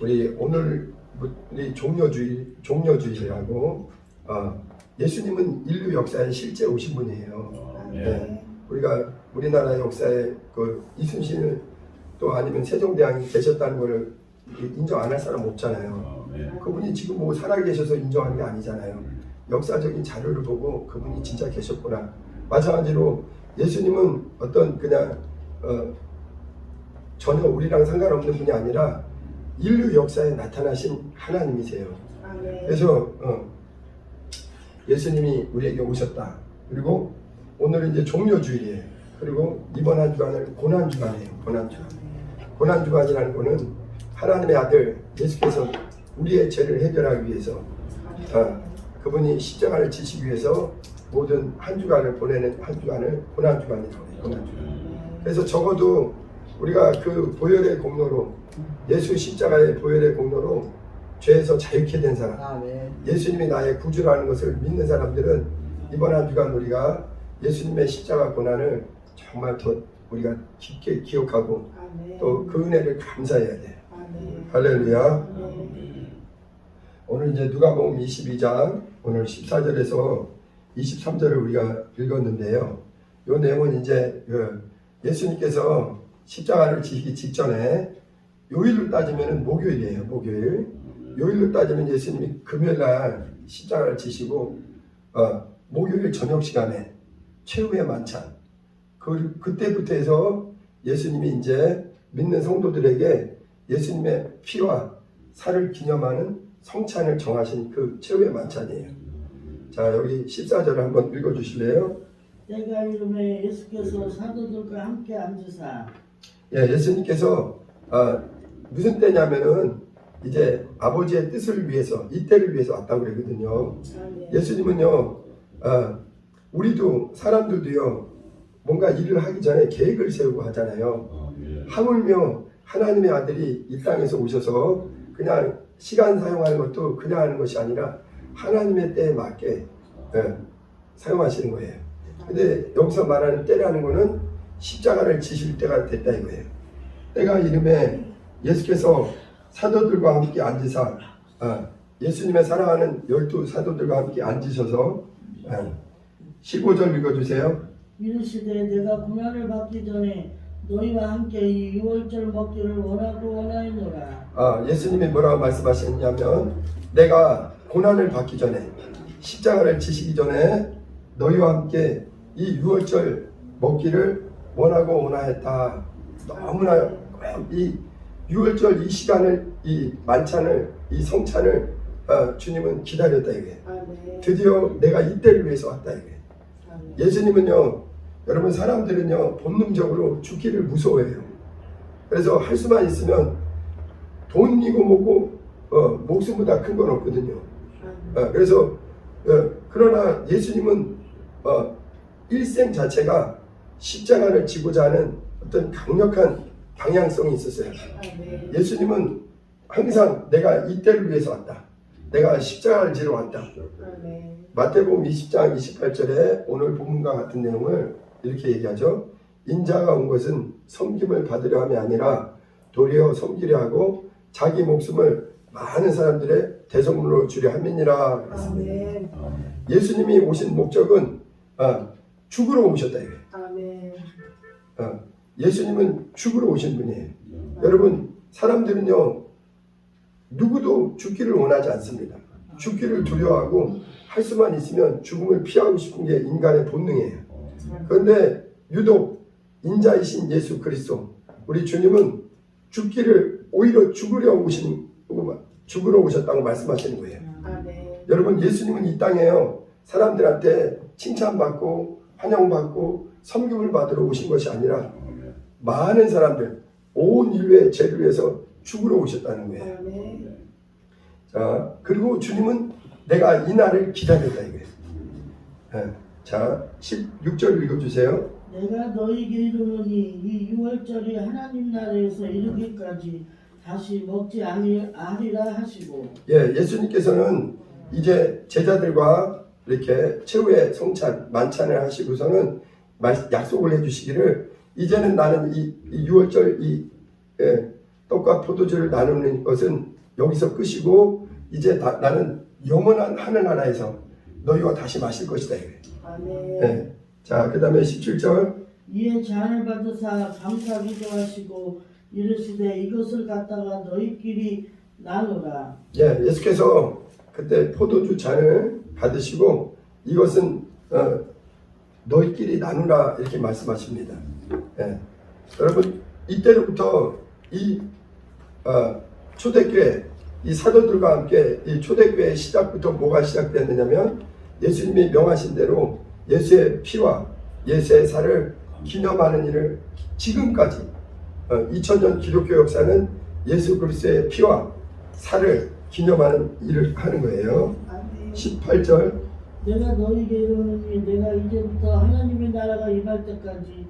우리 오늘 우리 종려주일이라고 예수님은 인류 역사에 실제 오신 분이에요. 네. 우리가 우리나라 역사에 그 이순신을 또 아니면 세종대왕이 계셨다는 걸 인정 안 할 사람 없잖아요. 그분이 지금 뭐 살아계셔서 인정하는 게 아니잖아요. 역사적인 자료를 보고 그분이 진짜 계셨구나. 마찬가지로 예수님은 어떤 그냥 전혀 우리랑 상관없는 분이 아니라 인류 역사에 나타나신 하나님이세요. 그래서 예수님이 우리에게 오셨다. 그리고 오늘은 이제 종려주일이에요. 그리고 이번 한 주간은 고난주간이에요. 고난주간이라는 거는 하나님의 아들 예수께서 우리의 죄를 해결하기 위해서 그분이 십자가를 지시기 위해서 모든 한 주간을 보내는 한 주간을 고난주간이라고 해요. 고난주간. 그래서 적어도 우리가 그 보혈의 공로로 예수 십자가의 보혈의 공로로 죄에서 자유케 된 사람, 예수님이 나의 구주라는 것을 믿는 사람들은 이번 한 주간 우리가 예수님의 십자가 고난을 정말 더 우리가 깊게 기억하고 또 그 은혜를 감사해야 돼. 할렐루야. 오늘 이제 누가복음 22장 오늘 14절에서 23절을 우리가 읽었는데요. 이 내용은 이제 예수님께서 십자가를 지시기 직전에 요일로 따지면 목요일이에요. 목요일. 요일로 따지면 예수님이 금요일날 십자가를 지시고 목요일 저녁 시간에 최후의 만찬 그때부터 해서 예수님이 이제 믿는 성도들에게 예수님의 피와 살을 기념하는 성찬을 정하신 그 최후의 만찬이에요. 자, 여기 14절을 한번 읽어주실래요? 때가 이름에 예수께서 사도들과 함께 앉으사. 예, 예수님께서 무슨 때냐면은 이제 아버지의 뜻을 위해서 이 때를 위해서 왔다고 그러거든요. 예수님은요, 우리도 사람들도요 뭔가 일을 하기 전에 계획을 세우고 하잖아요. 하물며 하나님의 아들이 이 땅에서 오셔서 그냥 시간 사용하는 것도 그냥 하는 것이 아니라 하나님의 때에 맞게 사용하시는 거예요. 근데 여기서 말하는 때라는 거는 십자가를 지실 때가 됐다 이거예요. 때가 이름에 예수께서 사도들과 함께 앉으사 예수님의 사랑하는 12사도들과 함께 앉으셔서 15절 읽어주세요. 이르시되 내가 고난을 받기 전에 너희와 함께 이 유월절 먹기를 원하노라. 예수님이 뭐라고 말씀하셨냐면 내가 고난을 받기 전에 십자가를 지시기 전에 너희와 함께 이 유월절 먹기를 원하고 원하였다. 너무나 이 유월절 이 시간을 이 만찬을 이 성찬을 주님은 기다렸다 이게. 드디어 내가 이때를 위해서 왔다 이게. 예수님은요 여러분 사람들은요 본능적으로 죽기를 무서워해요. 그래서 할 수만 있으면 돈이고 뭐고 목숨보다 큰 건 없거든요. 그래서 그러나 예수님은 일생 자체가 십자가를 지고자 하는 어떤 강력한 방향성이 있었어요. 예수님은 항상 내가 이 때를 위해서 왔다. 내가 십자가를 지러 왔다. 마태복음 20장 28절에 오늘 본문과 같은 내용을 이렇게 얘기하죠. 인자가 온 것은 섬김을 받으려 함이 아니라 도리어 섬기려 하고 자기 목숨을 많은 사람들의 대속물로 주려 함이니라 했습니다. 예수님이 오신 목적은 죽으러 오셨다 이거예요. 예수님은 죽으러 오신 분이에요. 여러분 사람들은요 누구도 죽기를 원하지 않습니다. 죽기를 두려워하고 할 수만 있으면 죽음을 피하고 싶은 게 인간의 본능이에요. 그런데 유독 인자이신 예수 그리스도 우리 주님은 죽기를 오히려 죽으러 오셨다고 말씀하시는 거예요. 여러분 예수님은 이 땅에요 사람들한테 칭찬받고 환영받고 섬김을 받으러 오신 것이 아니라 많은 사람들 온 인류의 죄를 위해서 죽으러 오셨다는 거예요. 자 그리고 주님은 내가 이 날을 기다렸다 이거예요. 자 16절 읽어주세요. 내가 너희에게 이르노니 이 유월절이 하나님 나라에서 이르기까지 다시 먹지 아니하리라 하시고. 예수님께서는 이제 제자들과 이렇게 최후의 성찬 만찬을 하시고서는 약속을 해주시기를 이제는 나는 이 유월절 떡과 포도주를 나누는 것은 여기서 끝이고 이제 나는 영원한 하늘나라에서 너희와 다시 마실 것이다. 아멘. 네. 자, 그 다음에 17절. 이에 잔을 받으사 감사 기도하시고 이르시되 이것을 갖다가 너희끼리 나누라. 예, 예수께서 그때 포도주 잔을 받으시고 이것은 너희끼리 나누라 이렇게 말씀하십니다. 예. 여러분 이때로부터 이 초대교회 이 사도들과 함께 이 초대교회의 시작부터 뭐가 시작됐느냐면 예수님이 명하신 대로 예수의 피와 예수의 살을 기념하는 일을 지금까지 2000년 기독교 역사는 예수 그리스도의 피와 살을 기념하는 일을 하는 거예요. 18절. 내가 너희에게 이르노니 내가 이제부터 하나님의 나라가 임할 때까지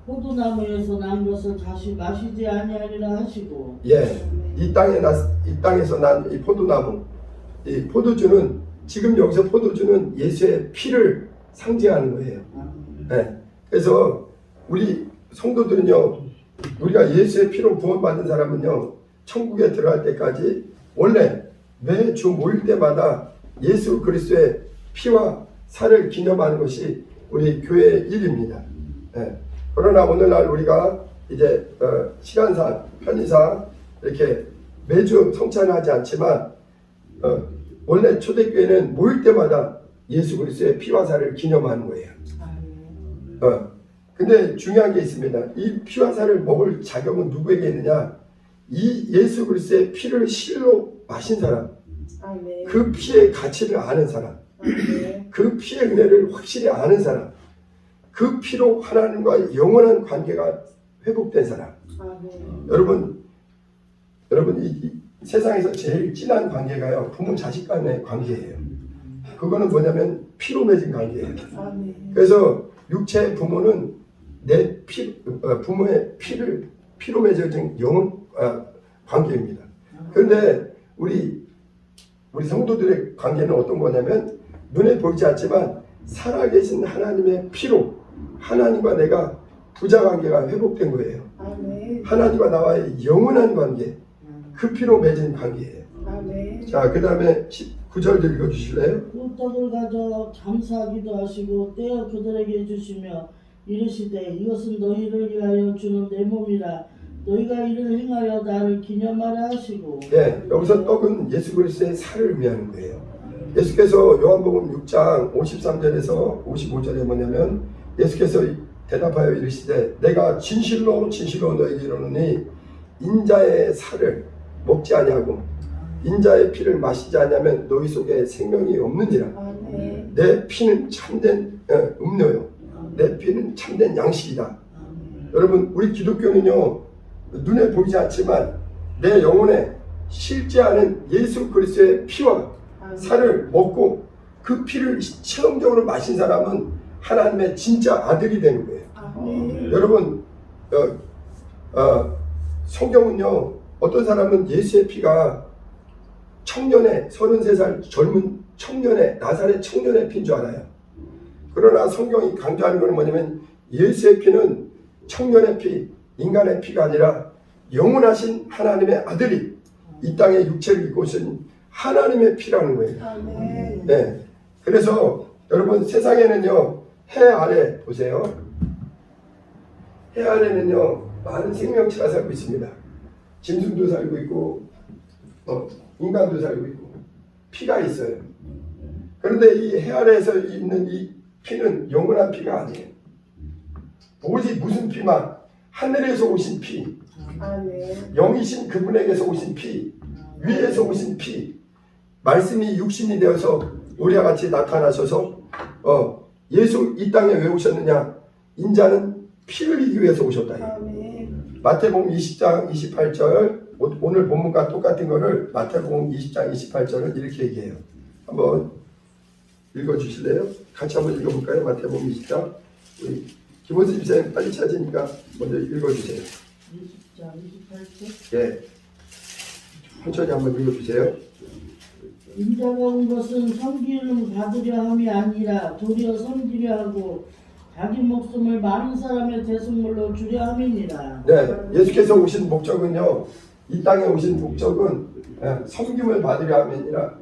포도나무에서 난 것을 다시 마시지 아니하리라 하시고. 예, 이 땅에서 난 이 포도나무, 이 포도주는 지금 여기서 포도주는 예수의 피를 상징하는 거예요. 네. 그래서 우리 성도들은요, 우리가 예수의 피로 구원받은 사람은요, 천국에 들어갈 때까지 원래 매주 모일 때마다 예수 그리스도의 피와 살을 기념하는 것이 우리 교회의 일입니다. 네. 그러나 오늘날 우리가 이제 시간상, 편의상 이렇게 매주 성찬을 하지 않지만 원래 초대교회는 모일 때마다 예수 그리스도의 피와 살을 기념하는 거예요. 근데 중요한 게 있습니다. 이 피와 살을 먹을 자격은 누구에게 있느냐? 이 예수 그리스도의 피를 실로 마신 사람, 그 피의 가치를 아는 사람, 그 피의 은혜를 확실히 아는 사람, 그 피로 하나님과 영원한 관계가 회복된 사람. 여러분 이 세상에서 제일 진한 관계가요, 부모 자식 간의 관계예요. 그거는 뭐냐면 피로 맺은 관계예요. 그래서 육체의 부모는 내 부모의 피로 맺어진 영혼 관계입니다. 그런데 우리 성도들의 관계는 어떤 거냐면 눈에 보이지 않지만 살아계신 하나님의 피로 하나님과 내가 부자 관계가 회복된 거예요. 하나님과 나와의 영원한 관계, 그 피로 맺은 관계예요. 자, 그 다음에 19절 읽어주실래요? 그 떡을 가져 감사하기도 하시고 떼어 그들에게 주시며 이르시되 이것은 너희를 위하여 주는 내 몸이라 너희가 이를 행하여 나를 기념하라 하시고. 네, 여기서 떡은 예수 그리스도의 살을 의미하는 거예요. 예수께서 요한복음 6장 53절에서 55절에 뭐냐면 예수께서 대답하여 이르시되 내가 진실로 진실로 너희에게 이르노니 인자의 살을 먹지 아니하고 인자의 피를 마시지 아니하면 너희 속에 생명이 없는지라. 내 피는 참된 음료요, 내 피는 참된 양식이다. 여러분 우리 기독교는요 눈에 보이지 않지만 내 영혼에 실제하는 예수 그리스도의 피와 살을 먹고 그 피를 체험적으로 마신 사람은 하나님의 진짜 아들이 되는 거예요. 여러분 성경은요 어떤 사람은 예수의 피가 청년의 33살 젊은 청년의 나사렛 청년의 피인 줄 알아요. 그러나 성경이 강조하는 것은 뭐냐면 예수의 피는 청년의 피, 인간의 피가 아니라 영원하신 하나님의 아들이 이 땅에 육체를 입고 오신 하나님의 피라는 거예요. 네. 그래서 여러분 세상에는요 해 아래 보세요. 해 아래는요 많은 생명체가 살고 있습니다. 짐승도 살고 있고 인간도 살고 있고 피가 있어요. 그런데 이 해 아래에서 있는 이 피는 영원한 피가 아니에요. 오직 무슨 피만? 하늘에서 오신 피, 영이신 그분에게서 오신 피, 위에서 오신 피, 말씀이 육신이 되어서 우리와 같이 나타나셔서 예수 이 땅에 왜 오셨느냐? 인자는 피를 흘리기 위해서 오셨다. 마태복음 20장 28절 오늘 본문과 똑같은 거를 마태복음 20장 28절을 이렇게 얘기해요. 한번 읽어주실래요? 같이 한번 읽어볼까요? 마태복음 20장. 우리 김원수 집사님 빨리 찾으니까 먼저 읽어주세요. 20장 28절. 예, 천천히 한번 읽어주세요. 인자가 온 것은 섬기는 받으려 함이 아니라 도리어 섬기려 하고 자기 목숨을 많은 사람의 대속물로 주려 함이니라. 네, 예수께서 오신 목적은요 이 땅에 오신 목적은 섬김을 받으려 함이니라,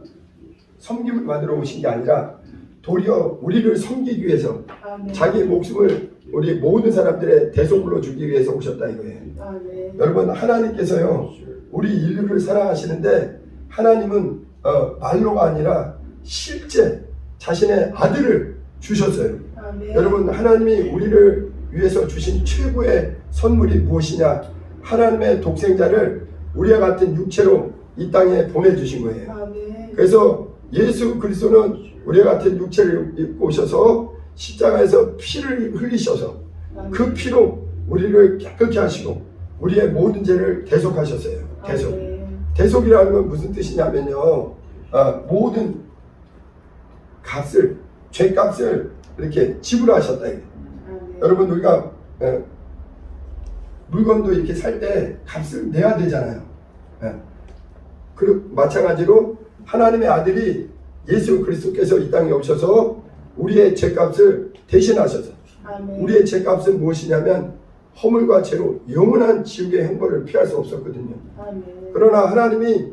섬김을 받으러 오신 게 아니라 도리어 우리를 섬기기 위해서 아멘. 자기 목숨을 우리 모든 사람들의 대속물로 주기 위해서 오셨다 이거예요. 아멘. 여러분, 하나님께서요 우리 인류를 사랑하시는데 하나님은 말로가 아니라 실제 자신의 아들을 주셨어요. 아멘. 여러분, 하나님이 우리를 위해서 주신 최고의 선물이 무엇이냐? 하나님의 독생자를 우리와 같은 육체로 이 땅에 보내주신 거예요. 아멘. 그래서 예수 그리스도는 우리와 같은 육체를 입고 오셔서 십자가에서 피를 흘리셔서 그 피로 우리를 깨끗게 하시고 우리의 모든 죄를 대속하셨어요. 대속. 대속이라는 건 무슨 뜻이냐면요, 모든 값을, 죄값을 이렇게 지불하셨다. 여러분, 우리가 물건도 이렇게 살 때 값을 내야 되잖아요. 그리고 마찬가지로 하나님의 아들이 예수 그리스도께서 이 땅에 오셔서 우리의 죄값을 대신하셔서, 아멘. 우리의 죄값은 무엇이냐면 허물과 죄로 영원한 지옥의 형벌을 피할 수 없었거든요. 아멘. 그러나 하나님이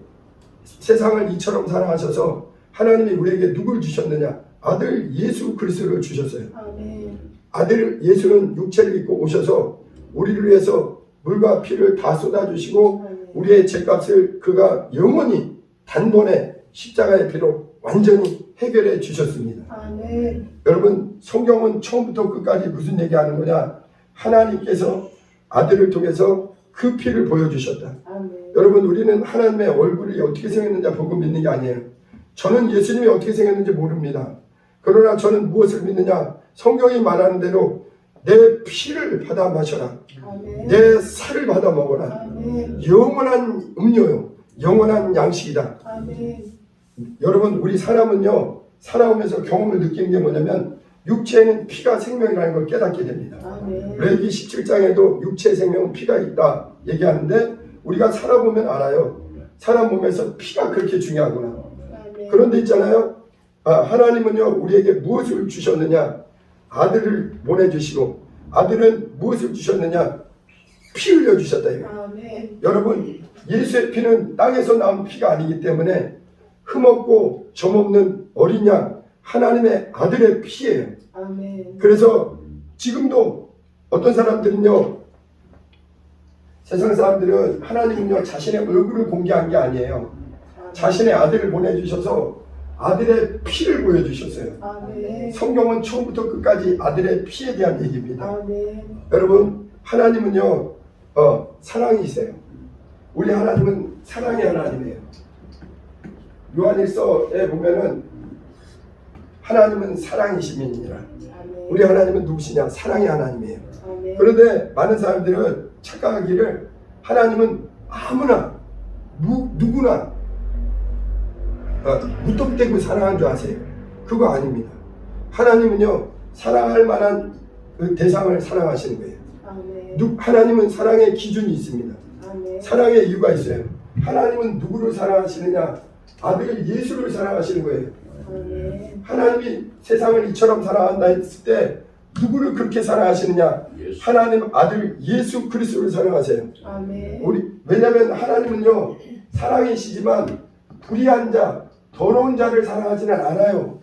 세상을 이처럼 사랑하셔서 하나님이 우리에게 누굴 주셨느냐? 아들 예수 그리스도를 주셨어요. 아멘. 아들 예수는 육체를 입고 오셔서 우리를 위해서 물과 피를 다 쏟아주시고 아멘. 우리의 죄값을 그가 영원히 단번에 십자가의 피로 완전히 해결해 주셨습니다. 아멘. 여러분, 성경은 처음부터 끝까지 무슨 얘기하는 거냐? 하나님께서 아들을 통해서 그 피를 보여주셨다. 아멘. 여러분, 우리는 하나님의 얼굴이 어떻게 생겼는지 보고 믿는 게 아니에요. 저는 예수님이 어떻게 생겼는지 모릅니다. 그러나 저는 무엇을 믿느냐? 성경이 말하는 대로 내 피를 받아 마셔라. 아멘. 내 살을 받아 먹어라. 아멘. 영원한 음료요, 영원한 양식이다. 아멘. 여러분, 우리 사람은요 살아오면서 경험을 느끼는 게 뭐냐면 육체에는 피가 생명이라는 걸 깨닫게 됩니다. 아멘. 레위기 17장에도 육체의 생명은 피가 있다 얘기하는데 우리가 살아보면 알아요. 사람 몸에서 피가 그렇게 중요하구나. 아멘. 그런데 있잖아요, 하나님은요 우리에게 무엇을 주셨느냐? 아들을 보내주시고, 아들은 무엇을 주셨느냐? 피 흘려주셨다 이거예요. 아멘. 여러분, 예수의 피는 땅에서 나온 피가 아니기 때문에 흠없고 점없는 어린 양 하나님의 아들의 피예요. 아멘. 그래서 지금도 어떤 사람들은요, 세상 사람들은 하나님은요 자신의 얼굴을 공개한 게 아니에요. 자신의 아들을 보내주셔서 아들의 피를 보여주셨어요. 아멘. 성경은 처음부터 끝까지 아들의 피에 대한 얘기입니다. 아멘. 여러분, 하나님은요 사랑이세요. 우리 하나님은 사랑의 하나님이에요. 요한일서에 보면은 하나님은 사랑이시민이라. 아멘. 우리 하나님은 누구시냐? 사랑의 하나님이에요. 아멘. 그런데 많은 사람들은 착각하기를 하나님은 아무나 누구나 무턱대고 사랑한 줄 아세요? 그거 아닙니다. 하나님은요 사랑할 만한 그 대상을 사랑하시는 거예요. 아멘. 하나님은 사랑의 기준이 있습니다. 아멘. 사랑의 이유가 있어요. 하나님은 누구를 사랑하시느냐? 아들 예수를 사랑하시는 거예요. 아멘. 하나님이 세상을 이처럼 사랑한다 했을 때 누구를 그렇게 사랑하시느냐? 하나님 아들 예수 그리스도를 사랑하세요. 아멘. 왜냐하면 하나님은요 사랑이시지만 불의한 자, 더러운 자를 사랑하지는 않아요.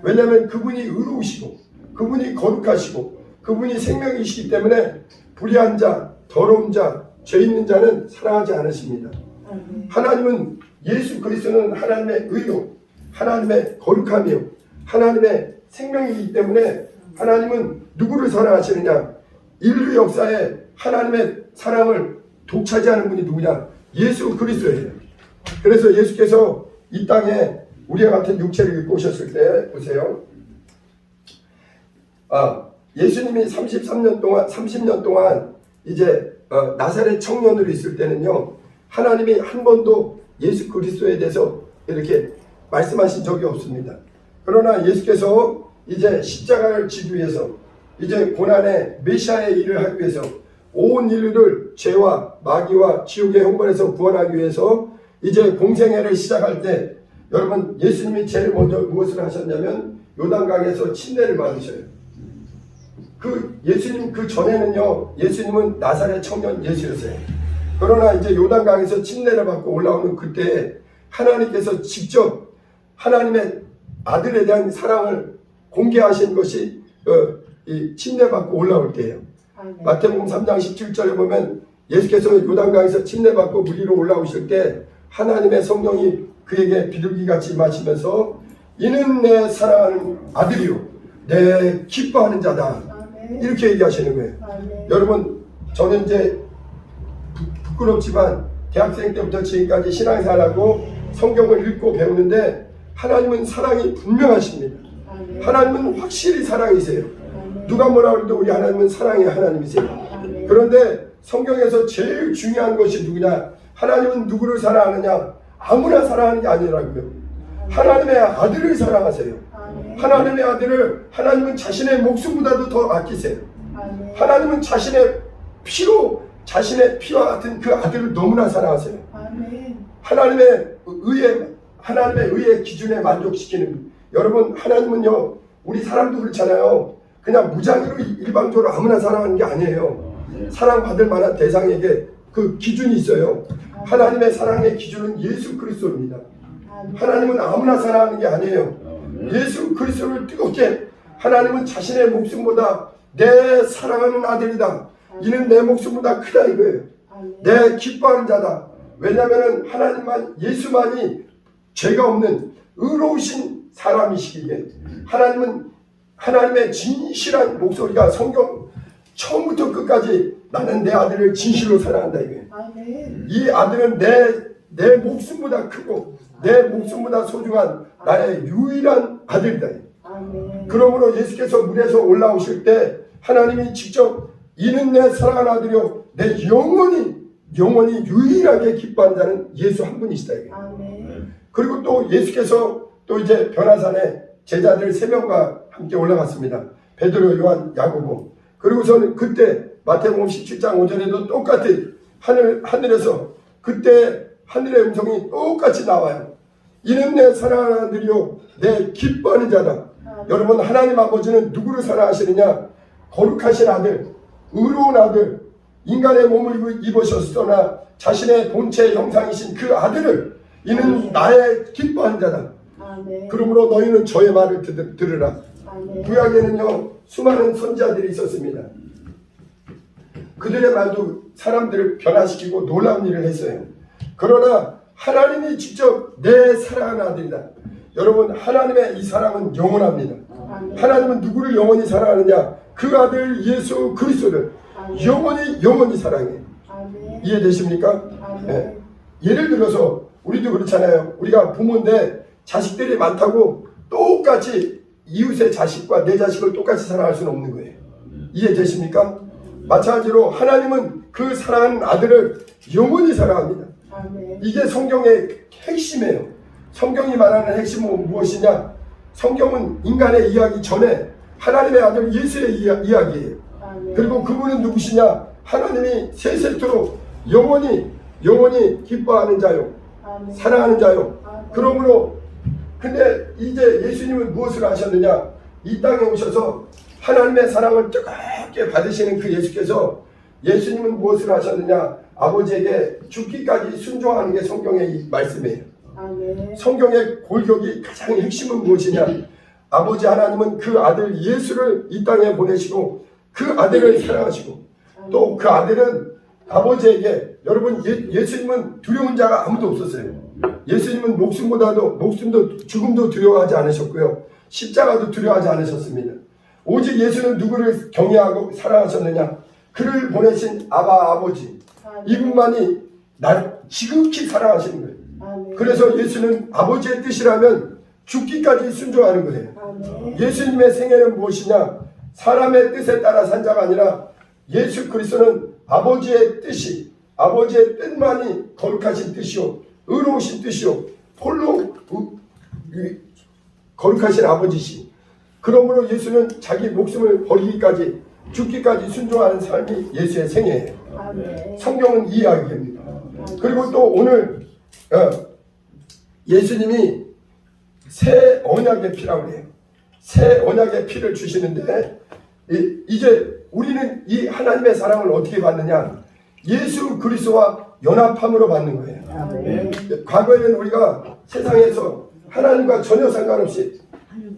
왜냐하면 그분이 의로우시고 그분이 거룩하시고 그분이 생명이시기 때문에 불의한 자, 더러운 자, 죄 있는 자는 사랑하지 않으십니다. 아멘. 하나님은 예수 그리스도는 하나님의 의로, 하나님의 거룩함이요, 하나님의 생명이기 때문에 하나님은 누구를 사랑하시느냐? 인류 역사에 하나님의 사랑을 독차지하는 분이 누구냐? 예수 그리스도예요. 그래서 예수께서 이 땅에 우리와 같은 육체를 입고 오셨을 때 보세요. 예수님이 30년 동안 이제 나사렛 청년으로 있을 때는요, 하나님이 한 번도 예수 그리스도에 대해서 이렇게 말씀하신 적이 없습니다. 그러나 예수께서 이제 십자가를 지기 위해서, 이제 고난의 메시아의 일을 하기 위해서, 온 인류를 죄와 마귀와 지옥의 형벌에서 구원하기 위해서 이제 공생애를 시작할 때, 여러분, 예수님이 제일 먼저 무엇을 하셨냐면 요단강에서 침례를 받으셔요. 예수님 그 전에는요, 예수님은 나사렛 청년 예수였어요. 그러나 이제 요단강에서 침례를 받고 올라오는 그때 하나님께서 직접 하나님의 아들에 대한 사랑을 공개하신 것이 이 침례받고 올라올 때예요. 아멘. 마태복음 3장 17절에 보면 예수께서 요단강에서 침례받고 물 위로 올라오실 때 하나님의 성령이 그에게 비둘기같이 임하시면서 이는 내 사랑하는 아들이요 내 기뻐하는 자다 아멘. 이렇게 얘기하시는 거예요. 아멘. 여러분 저는 이제 부끄럽지만 대학생 때부터 지금까지 신앙생활하고 성경을 읽고 배우는데 하나님은 사랑이 분명하십니다. 아멘. 하나님은 확실히 사랑이세요. 아멘. 누가 뭐라 그래도 우리 하나님은 사랑의 하나님이세요. 아멘. 그런데 성경에서 제일 중요한 것이 누구냐? 하나님은 누구를 사랑하느냐? 아무나 사랑하는 게 아니라고요. 하나님의 아들을 사랑하세요. 아멘. 하나님의 아들을 하나님은 자신의 목숨보다도 더 아끼세요. 아멘. 하나님은 자신의 피와 같은 그 아들을 너무나 사랑하세요. 아멘. 하나님의 의의 기준에 만족시키는 여러분 하나님은요 우리 사람도 그렇잖아요. 그냥 무작위로 일방적으로 아무나 사랑하는 게 아니에요. 사랑받을 만한 대상에게 그 기준이 있어요. 하나님의 사랑의 기준은 예수 그리스도입니다. 하나님은 아무나 사랑하는 게 아니에요. 예수 그리스도를 뜨겁게 하나님은 자신의 목숨보다 내 사랑하는 아들이다. 이는 내 목숨보다 크다 이거예요. 내 기뻐하는 자다. 왜냐하면 하나님만 예수만이 죄가 없는 의로우신 사람이시기에 하나님은 하나님의 진실한 목소리가 성경 처음부터 끝까지 나는 내 아들을 진실로 사랑한다 이거예요. 아멘. 이 아들은 내 목숨보다 크고 내 목숨보다 소중한 나의 유일한 아들이다. 아멘. 그러므로 예수께서 물에서 올라오실 때 하나님이 직접 이는 내 사랑하는 아들이요 내 영원히 유일하게 기뻐하는 자는 예수 한 분이시다. 이게. 아멘. 그리고 또 예수께서 또 이제 변화산에 제자들 3명과 함께 올라갔습니다. 베드로, 요한, 야고보. 그리고서는 그때 마태복음 17장 5절에도 똑같이 하늘에서 그때 하늘의 음성이 똑같이 나와요. 이는 내 사랑하는 아들이요 내 기뻐하는 자다. 여러분 하나님 아버지는 누구를 사랑하시느냐? 거룩하신 아들, 의로운 아들, 인간의 몸을 입으셨으나 자신의 본체의 형상이신 그 아들을 이는 나의 기뻐하는 자다. 아멘. 그러므로 너희는 저의 말을 들으라. 아멘. 구약에는요 수많은 선지자들이 있었습니다. 그들의 말도 사람들을 변화시키고 놀라운 일을 했어요. 그러나 하나님이 직접 내 사랑하는 아들이다. 여러분 하나님의 이 사랑은 영원합니다. 아멘. 하나님은 누구를 영원히 사랑하느냐? 그 아들 예수 그리스도를 영원히 사랑해. 아멘. 이해되십니까? 아멘. 예. 예를 들어서 우리도 그렇잖아요. 우리가 부모인데 자식들이 많다고 똑같이 이웃의 자식과 내 자식을 똑같이 사랑할 수는 없는 거예요. 이해되십니까? 마찬가지로 하나님은 그 사랑하는 아들을 영원히 사랑합니다. 아멘. 이게 성경의 핵심이에요. 성경이 말하는 핵심은 무엇이냐? 성경은 인간의 이야기 전에 하나님의 아들 예수의 이야기예요. 아멘. 그리고 그분은 누구시냐? 하나님이 세세토록 영원히 기뻐하는 자요. 아멘. 사랑하는 자요. 아멘. 그러므로 근데 이제 예수님은 무엇을 하셨느냐? 이 땅에 오셔서 하나님의 사랑을 뜨겁게 받으시는 그 예수께서 예수님은 무엇을 하셨느냐? 아버지에게 죽기까지 순종하는 게 성경의 이 말씀이에요. 아멘. 성경의 골격이 가장 핵심은 무엇이냐? 아버지 하나님은 그 아들 예수를 이 땅에 보내시고 그 아들을 사랑하시고 또 그 아들은 아버지에게 여러분 예수님은 두려운 자가 아무도 없었어요. 예수님은 목숨도 죽음도 두려워하지 않으셨고요. 십자가도 두려워하지 않으셨습니다. 오직 예수는 누구를 경외하고 사랑하셨느냐? 그를 보내신 아버지 이분만이 날 지극히 사랑하시는 거예요. 아멘. 그래서 예수는 아버지의 뜻이라면 죽기까지 순종하는 거예요. 아멘. 예수님의 생애는 무엇이냐? 사람의 뜻에 따라 산 자가 아니라 예수 그리스도는 아버지의 뜻만이 거룩하신 뜻이요 의로우신 뜻이요 홀로 거룩하신 아버지시. 그러므로 예수는 자기 목숨을 버리기까지 죽기까지 순종하는 삶이 예수의 생애예요. 아멘. 성경은 이 이야기입니다. 그리고 또 오늘 예수님이 새 언약의 피라고 해요. 새 언약의 피를 주시는데 이제 우리는 이 하나님의 사랑을 어떻게 받느냐? 예수 그리스도와 연합함으로 받는 거예요. 아멘. 과거에는 우리가 세상에서 하나님과 전혀 상관없이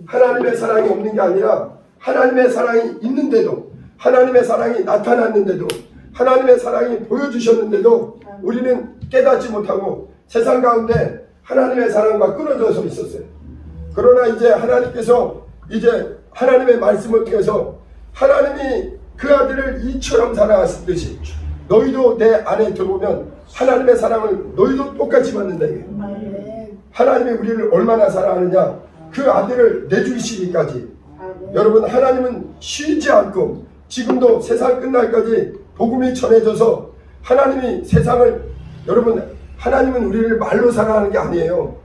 하나님의 사랑이 없는 게 아니라 하나님의 사랑이 있는데도 하나님의 사랑이 나타났는데도 하나님의 사랑이 보여주셨는데도 우리는 깨닫지 못하고 세상 가운데 하나님의 사랑과 끊어져서 있었어요. 그러나 이제 하나님께서 이제 하나님의 말씀을 통해서 하나님이 그 아들을 이처럼 사랑하셨듯이 너희도 내 안에 들어오면 하나님의 사랑을 너희도 똑같이 받는다. 이게. 아멘. 하나님이 우리를 얼마나 사랑하느냐 그 아들을 내주시기까지. 아멘. 여러분 하나님은 쉬지 않고 지금도 세상 끝날까지 복음이 전해져서 하나님이 세상을 여러분 하나님은 우리를 말로 사랑하는 게 아니에요.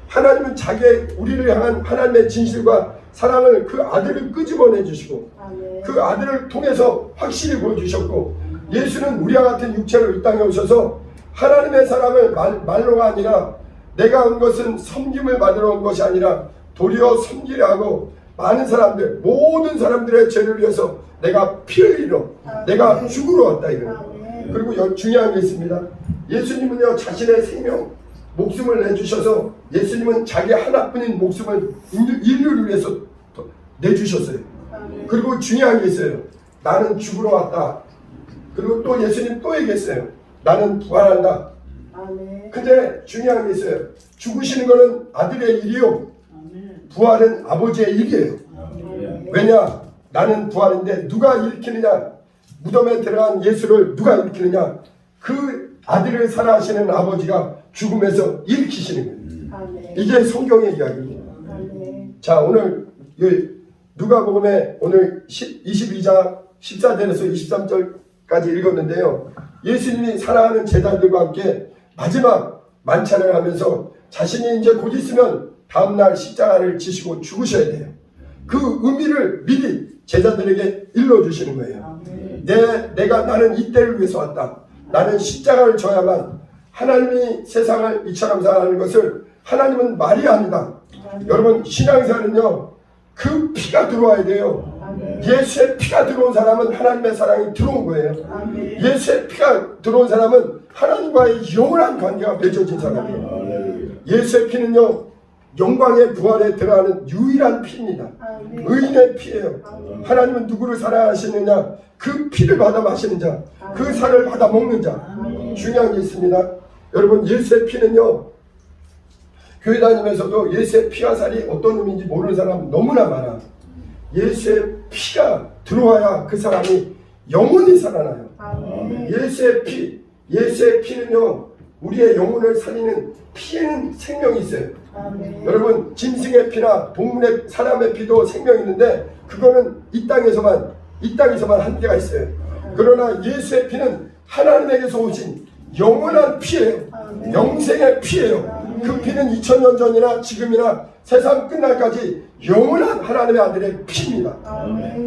하나님은 자기의 우리를 향한 하나님의 진실과 사랑을 그 아들을 끄집어내 주시고 아멘. 그 아들을 통해서 확실히 보여주셨고 예수는 우리와 같은 육체로 이 땅에 오셔서 하나님의 사랑을 말로가 아니라 내가 온 것은 섬김을 받으러 온 것이 아니라 도리어 섬기려 하고 많은 사람들 모든 사람들의 죄를 위해서 내가 피 흘리러 내가 죽으러 왔다 이거예요. 그리고 중요한 게 있습니다. 예수님은요 자신의 생명 목숨을 내주셔서 예수님은 자기 하나뿐인 목숨을 인류를 위해서 내주셨어요. 그리고 중요한 게 있어요. 나는 죽으러 왔다. 그리고 또 예수님 또 얘기했어요. 나는 부활한다. 아멘. 근데 중요한 게 있어요. 죽으시는 거는 아들의 일이요. 부활은 아버지의 일이에요. 왜냐? 나는 부활인데 누가 일으키느냐? 무덤에 들어간 예수를 누가 일으키느냐? 그 아들을 사랑하시는 아버지가 죽음에서 일으키시는 거예요. 아멘. 이게 성경의 이야기입니다. 아멘. 자 오늘 누가복음에 오늘 22장 14절에서 23절까지 읽었는데요. 예수님이 사랑하는 제자들과 함께 마지막 만찬을 하면서 자신이 이제 곧 있으면 다음날 십자가를 지시고 죽으셔야 돼요. 그 의미를 미리 제자들에게 일러주시는 거예요. 나는 이 때를 위해서 왔다. 나는 십자가를 져야만 하나님이 세상을 이처럼 사랑하는 것을 하나님은 말이 아니다. 여러분 신앙생활은요 그 피가 들어와야 돼요. 예수의 피가 들어온 사람은 하나님의 사랑이 들어온 거예요. 예수의 피가 들어온 사람은 하나님과의 영원한 관계가 맺어진 사람이에요. 예수의 피는요 영광의 부활에 들어가는 유일한 피입니다. 의인의 피예요. 하나님은 누구를 사랑하시느냐 그 피를 받아 마시는 자, 그 살을 받아 먹는 자. 중요한 게 있습니다. 여러분 예수의 피는요 교회 다니면서도 예수의 피와 살이 어떤 의미인지 모르는 사람 너무나 많아. 예수의 피가 들어와야 그 사람이 영원히 살아나요. 예수의 피는요 우리의 영혼을 살리는 피에는 생명이 있어요. 여러분 짐승의 피나 동물의 사람의 피도 생명이 있는데 그거는 이 땅에서만 한계가 있어요. 그러나 예수의 피는 하나님에게서 오신 영원한 피예요. 영생의 피예요. 그 피는 2000년 전이나 지금이나 세상 끝날까지 영원한 하나님의 아들의 피입니다.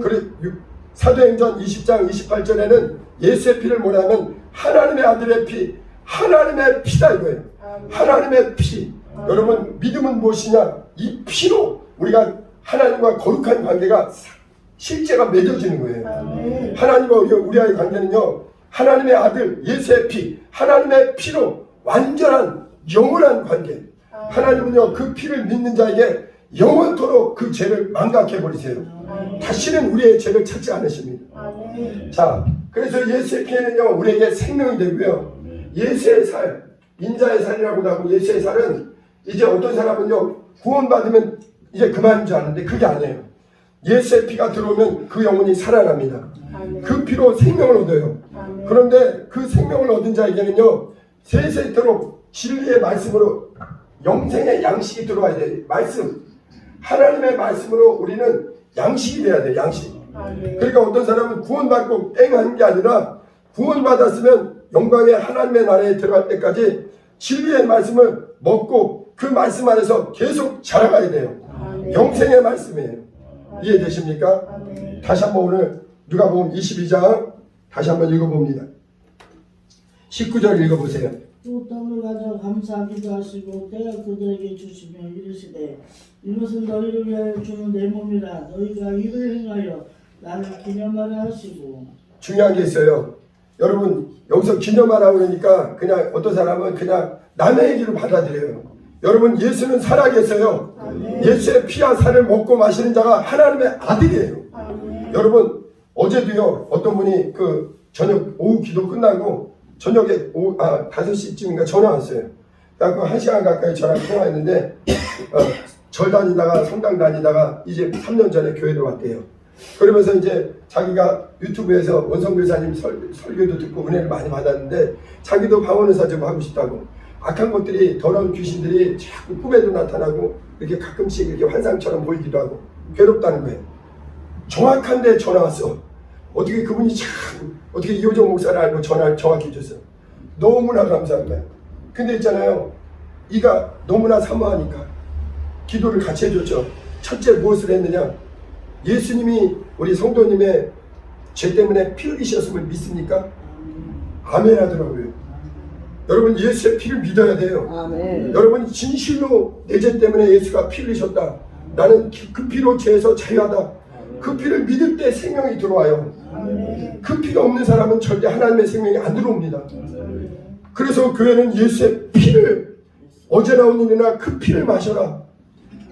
그리고 사도행전 20장 28절에는 예수의 피를 뭐냐면 하나님의 아들의 피, 하나님의 피다 이거예요. 하나님의 피. 여러분 믿음은 무엇이냐? 이 피로 우리가 하나님과 거룩한 관계가 실제가 맺어지는 거예요. 하나님과 우리와의 관계는요 하나님의 아들 예수의 피, 하나님의 피로 완전한 영원한 관계. 하나님은요 그 피를 믿는 자에게 영원토록 그 죄를 망각해 버리세요. 다시는 우리의 죄를 찾지 않으십니다. 자, 그래서 예수의 피는요 우리에게 생명이 되고요. 예수의 살, 인자의 살이라고도 하고 예수의 살은 이제 어떤 사람은요 구원받으면 이제 그만인 줄 아는데 그게 아니에요. 예수의 피가 들어오면 그 영혼이 살아납니다. 그 피로 생명을 얻어요. 그런데 그 생명을 얻은 자에게는요 세세토록 진리의 말씀으로 영생의 양식이 들어와야 돼요. 말씀, 하나님의 말씀으로 우리는 양식이 돼야 돼요. 양식. 그러니까 어떤 사람은 구원받고 땡 하는 게 아니라 구원받았으면 영광의 하나님의 나라에 들어갈 때까지 진리의 말씀을 먹고 그 말씀 안에서 계속 자라가야 돼요. 영생의 말씀이에요. 이해되십니까? 다시 한번 오늘 누가복음 22장 다시 한번 읽어봅니다. 19절 읽어보세요. 또 떡을 가져 감사하기도 하시고 떼어 그들에게 주시며 이르시되 이것은 너희를 위하여 주는 내 몸이라. 너희가 이를 행하여 나를 기념하라 하시고. 중요한 게 있어요. 여러분 여기서 기념하라고 그러니까 그냥 어떤 사람은 그냥 남의 얘기로 받아들여요. 여러분 예수는 살아계세요. 예수의 피와 살을 먹고 마시는 자가 하나님의 아들이에요. 여러분 어제도요 어떤 분이 그 저녁 오후 기도 끝나고 저녁에 5시쯤인가 전화 왔어요. 그래서 1시간 가까이 저랑 통화했는데 절 다니다가 성당 다니다가 이제 3년 전에 교회를 왔대요. 그러면서 이제 자기가 유튜브에서 원성교사님 설교도 듣고 은혜를 많이 받았는데 자기도 방언의사 좀 하고 싶다고, 악한 것들이 더러운 귀신들이 자꾸 꿈에도 나타나고 이렇게 가끔씩 이렇게 환상처럼 보이기도 하고 괴롭다는 거예요. 정확한데 전화 왔어. 어떻게 그분이 참 어떻게 이호정 목사를 알고 전화를 정확히 줬어요. 너무나 감사한 거예요. 근데 있잖아요, 이가 너무나 사모하니까 기도를 같이 해줬죠. 첫째 무엇을 했느냐, 예수님이 우리 성도님의 죄 때문에 피 흘리셨음을 믿습니까? 아멘 하더라고요. 여러분 예수의 피를 믿어야 돼요. 아멘. 여러분 진실로 내 죄 때문에 예수가 피 흘리셨다, 나는 그 피로 죄에서 자유하다, 그 피를 믿을 때 생명이 들어와요. 그 피가 없는 사람은 절대 하나님의 생명이 안 들어옵니다. 그래서 교회는 예수의 피를, 어제 나온 일이나 그 피를 마셔라,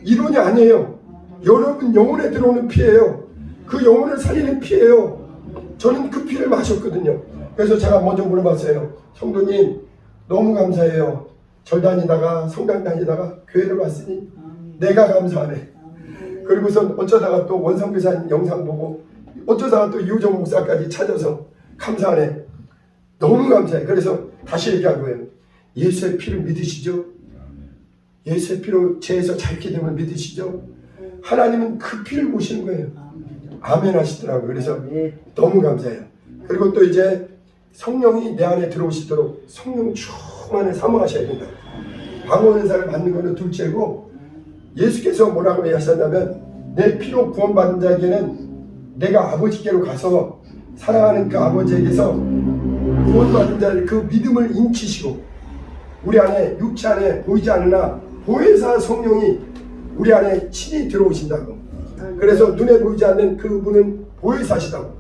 이론이 아니에요. 여러분 영혼에 들어오는 피예요. 그 영혼을 살리는 피예요. 저는 그 피를 마셨거든요. 그래서 제가 먼저 물어봤어요. 성도님 너무 감사해요. 절 다니다가 성당 다니다가 교회를 왔으니 내가 감사하네. 그리고선 어쩌다가 또 원성교사님 영상 보고 어쩌다가 또 이호정 목사까지 찾아서 감사하네. 너무 감사해. 그래서 다시 얘기한 거예요. 예수의 피를 믿으시죠? 예수의 피로 죄에서 자유케 됨을 믿으시죠? 하나님은 그 피를 보시는 거예요. 아멘 하시더라고요. 그래서 너무 감사해요. 그리고 또 이제 성령이 내 안에 들어오시도록 성령 충만을 사모하셔야 된다. 방언 은사를 받는 것은 둘째고, 예수께서 뭐라고 하셨냐면 내 피로 구원받은 자에게는 내가 아버지께로 가서 사랑하는 그 아버지에게서 구원받은 자를 그 믿음을 인치시고, 우리 안에 육체 안에 보이지 않으나 보혜사 성령이 우리 안에 친히 들어오신다고. 그래서 눈에 보이지 않는 그분은 보혜사시다고,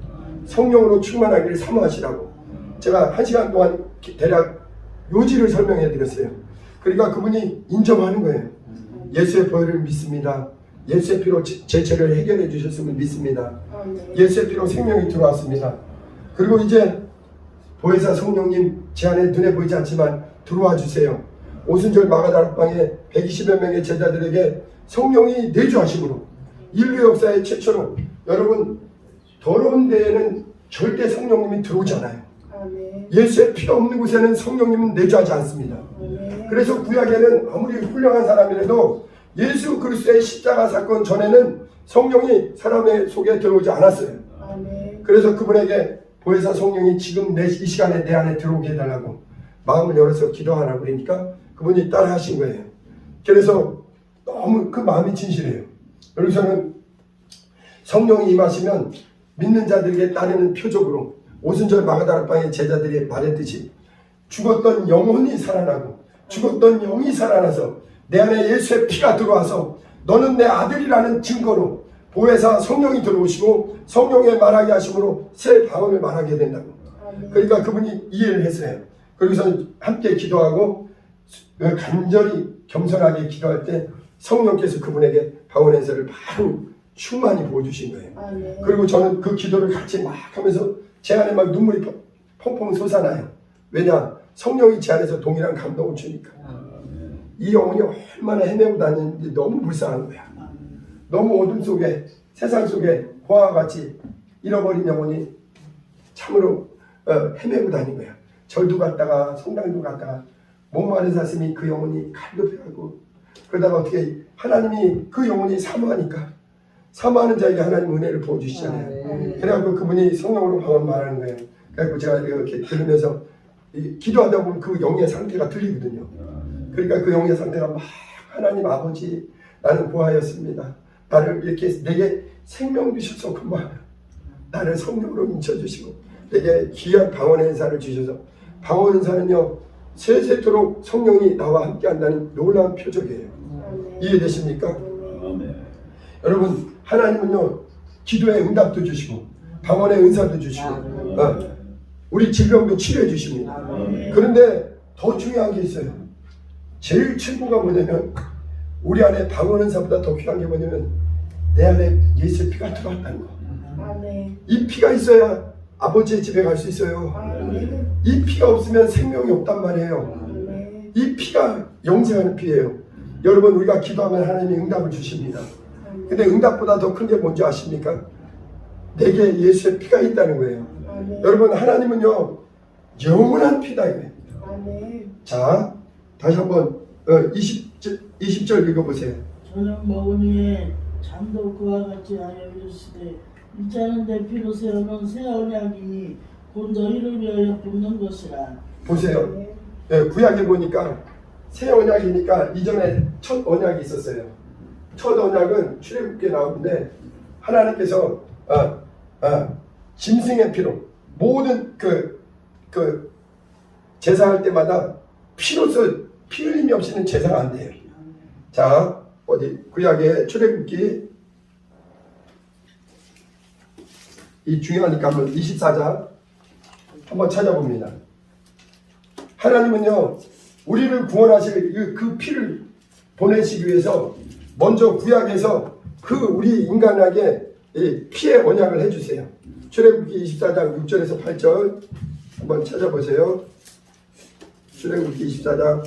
성령으로 충만하기를 사모하시라고 제가 1시간 동안 대략 요지를 설명해 드렸어요. 그러니까 그분이 인정하는 거예요. 예수의 보혈을 믿습니다. 예수의 피로 제 죄를 해결해 주셨음을 믿습니다. 예수의 피로 생명이 들어왔습니다. 그리고 이제 보혜사 성령님 제 안에 눈에 보이지 않지만 들어와 주세요. 오순절 마가다락방에 120여 명의 제자들에게 성령이 내주하심으로 인류 역사의 최초로, 여러분 더러운 데에는 절대 성령님이 들어오지 않아요. 예수의 피가 없는 곳에는 성령님은 내주하지 않습니다. 그래서 구약에는 아무리 훌륭한 사람이라도 예수 그리스도의 십자가 사건 전에는 성령이 사람의 속에 들어오지 않았어요. 그래서 그분에게 보혜사 성령이 지금 이 시간에 내 안에 들어오게 해달라고 마음을 열어서 기도하라고 그러니까 그분이 따라 하신 거예요. 그래서 너무 그 마음이 진실해요. 여기서는 성령이 임하시면 믿는 자들에게 따르는 표적으로 오순절 마가다락방의 제자들이 말했듯이 죽었던 영혼이 살아나고 죽었던 영이 살아나서 내 안에 예수의 피가 들어와서 너는 내 아들이라는 증거로 보혜사 성령이 들어오시고 성령의 말하게 하심으로 새 방언을 말하게 된다고. 그러니까 그분이 이해를 했어요. 그래서 함께 기도하고 간절히 겸손하게 기도할 때 성령께서 그분에게 방언 해설을 바로 충만히 보여주신 거예요. 그리고 저는 그 기도를 같이 막 하면서 제 안에 막 눈물이 펑펑 솟아나요. 왜냐? 성령이 제 안에서 동일한 감동을 주니까. 이 영혼이 얼마나 헤매고 다니는지 너무 불쌍한 거야. 너무 어둠 속에, 세상 속에 고아와 같이 잃어버린 영혼이 참으로 헤매고 다닌 거야. 절도 갔다가 성당도 갔다가 목마른 사슴이 그 영혼이 갈급해하고, 그러다가 어떻게 하나님이 그 영혼이 사모하니까 사모하는 자에게 하나님 은혜를 부어주시잖아요. 그래갖고 그분이 성령으로 방언 말하는 거예요. 그래갖고 제가 이렇게 들으면서 기도하다 보면 그 영의 상태가 들리거든요. 그러니까 그 영의 상태가 막 하나님 아버지, 나는 고아였습니다. 나를 이렇게 내게 생명 주셔서 그만 나를 성령으로 인쳐주시고 내게 귀한 방언의 은사를 주셔서, 방언 은사는요 세세토록 성령이 나와 함께한다는 놀라운 표적이에요. 이해되십니까? 여러분 하나님은요 기도의 응답도 주시고 방언의 은사도 주시고 우리 질병도 치료해 주십니다. 아멘. 그런데 더 중요한 게 있어요. 제일 최고가 뭐냐면 우리 안에 방언은사보다 더 귀한 게 뭐냐면 내 안에 예수의 피가 들어왔다는 거. 아멘. 이 피가 있어야 아버지의 집에 갈 수 있어요. 아멘. 이 피가 없으면 생명이 없단 말이에요. 아멘. 이 피가 영생하는 피예요. 여러분 우리가 기도하면 하나님이 응답을 주십니다. 근데 응답보다 더 큰 게 뭔지 아십니까? 내게 예수의 피가 있다는 거예요. 아멘. 여러분 하나님은요 영원한 피다 이거예요. 아멘. 자 다시 한번 20절 읽어보세요. 저녁 먹은 후에 잠도 그와 같이 하여 이르시되 이 자는 내 피로 세우는 새 언약이니 곧 너희를 위하여 붓는 것이라. 보세요. 구약에 보니까 새 언약이니까 이전에 첫 언약이 있었어요. 첫 언약은 출애굽기에 나오는데 하나님께서 짐승의 피로 모든 그 제사할 때마다 피로서 피 흘림이 없이는 제사가 안 돼요. 자 어디 구약의 출애굽기 이 중요하니까 한번 24장 한번 찾아봅니다. 하나님은요 우리를 구원하실 그 피를 보내시기 위해서 먼저 구약에서 그 우리 인간에게 이 피의 언약을 해주세요. 출애굽기 24장 6절에서 8절 한번 찾아보세요. 출애굽기 24장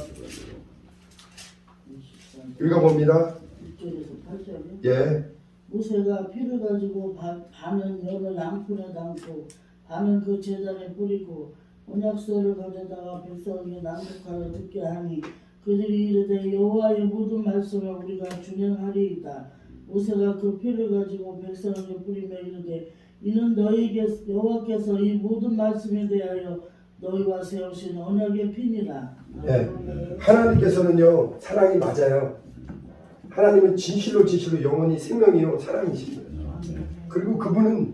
읽어봅니다. 6절에서 8절에 예. 모세가 피를 가지고 반은 여러 양푼에 담고 반은 그 제단에 뿌리고 언약서를 가져다가 백성에게 낭독하여 듣게 하니 그들이 이르되 여호와의 모든 말씀을 우리가 준행하리이다. 모세가 그 피를 가지고 백성에게 뿌리며 이르되 이는 너희에게 여호와께서 이 모든 말씀에 대하여 너희와 세우신 언약의 피니라. 예. 하나님께서는요 사랑이 맞아요. 하나님은 진실로 영원히 생명이요 사랑이십니다. 그리고 그분은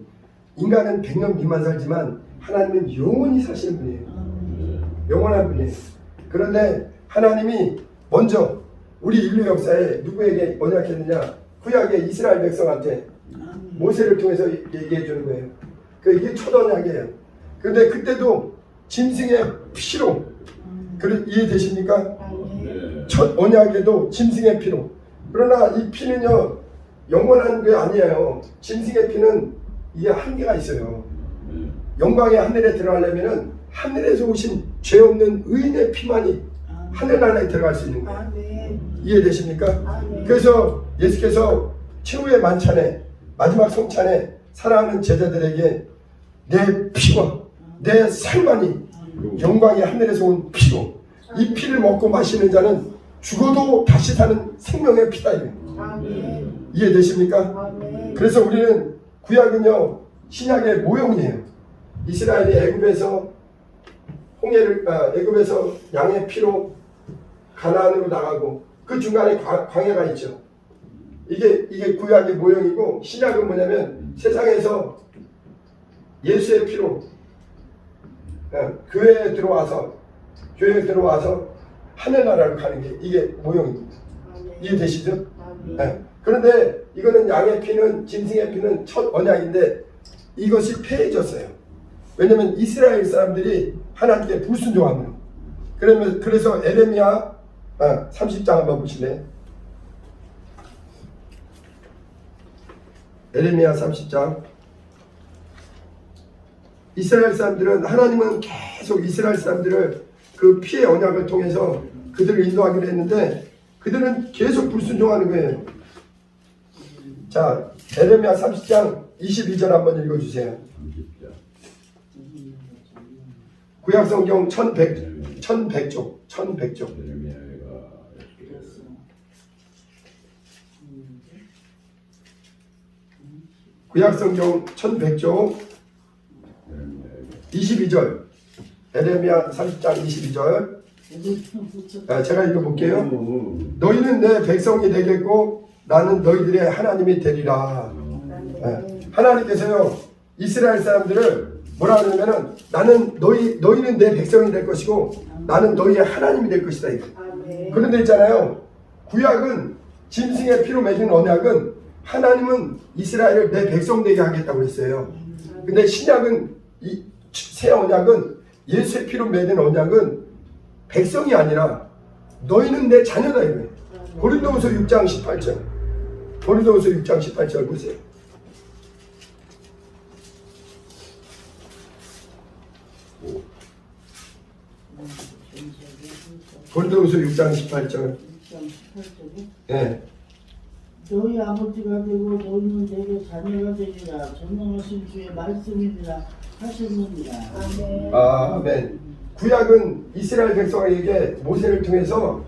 인간은 100년 미만 살지만 하나님은 영원히 사시는 분이에요. 영원한 분이에요. 그런데 하나님이 먼저 우리 인류 역사에 누구에게 언약했느냐? 구약의 이스라엘 백성한테 모세를 통해서 얘기해 주는 거예요. 이게 첫 언약이에요. 그런데 그때도 짐승의 피로 이해되십니까? 첫 언약에도 짐승의 피로. 그러나 이 피는요 영원한 게 아니에요. 짐승의 피는 이게 한계가 있어요. 영광의 하늘에 들어가려면은 하늘에서 오신 죄 없는 의인의 피만이 하늘나라에 들어갈 수 있는 거예요. 아멘. 이해되십니까? 아멘. 그래서 예수께서 최후의 만찬에 마지막 성찬에 사랑하는 제자들에게 내 피와 내 살만이 영광의 하늘에서 온 피로 이 피를 먹고 마시는 자는 죽어도 다시 사는 생명의 피다. 아멘. 이해되십니까? 아멘. 그래서 우리는 구약은요 신약의 모형이에요. 이스라엘이 애굽에서 애굽에서 양의 피로 가나안으로 나가고 그 중간에 광야가 있죠. 이게 구약의 모형이고 신약은 뭐냐면 세상에서 예수의 피로 교회에 들어와서 하늘나라로 가는 게 이게 모형입니다. 이해되시죠? 네. 그런데 이거는 양의 피는 짐승의 피는 첫 언약인데 이것이 폐해졌어요. 왜냐하면 이스라엘 사람들이 하나님께 불순종함으로. 그래서 에레미야 30장 한번 보실래요? 에레미야 30장. 이스라엘 사람들은 하나님은 계속 이스라엘 사람들을 그 피의 언약을 통해서 그들을 인도하기로 했는데 그들은 계속 불순종하는 거예요. 자, 에레미야 30장 22절 한번 읽어주세요. 구약성경 1100쪽. 구약성경 1100쪽 22절. 에레미야 30장 22절. 제가 읽어볼게요. 너희는 내 백성이 되겠고 나는 너희들의 하나님이 되리라. 하나님께서요 이스라엘 사람들을 뭐라 그러냐면은 너희는 내 백성이 될 것이고 나는 너희의 하나님이 될 것이다. 그런데 있잖아요. 구약은 짐승의 피로 맺은 언약은 하나님은 이스라엘을 내 백성 되게 하겠다고 했어요. 근데 신약은 새 언약은 예수의 피로 맺은 언약은 백성이 아니라 너희는 내 자녀다 이거예요. 고린도후서 6장 18절. 고린도후서 6장 18절 보세요. 고린도후서 6장 18절. 예. 너희 아버지가 되고 너희는 내게 자녀가 되리라. 전능하신 주의 말씀이니라 하셨느니라. 아멘. 아멘. 구약은 이스라엘 백성에게 모세를 통해서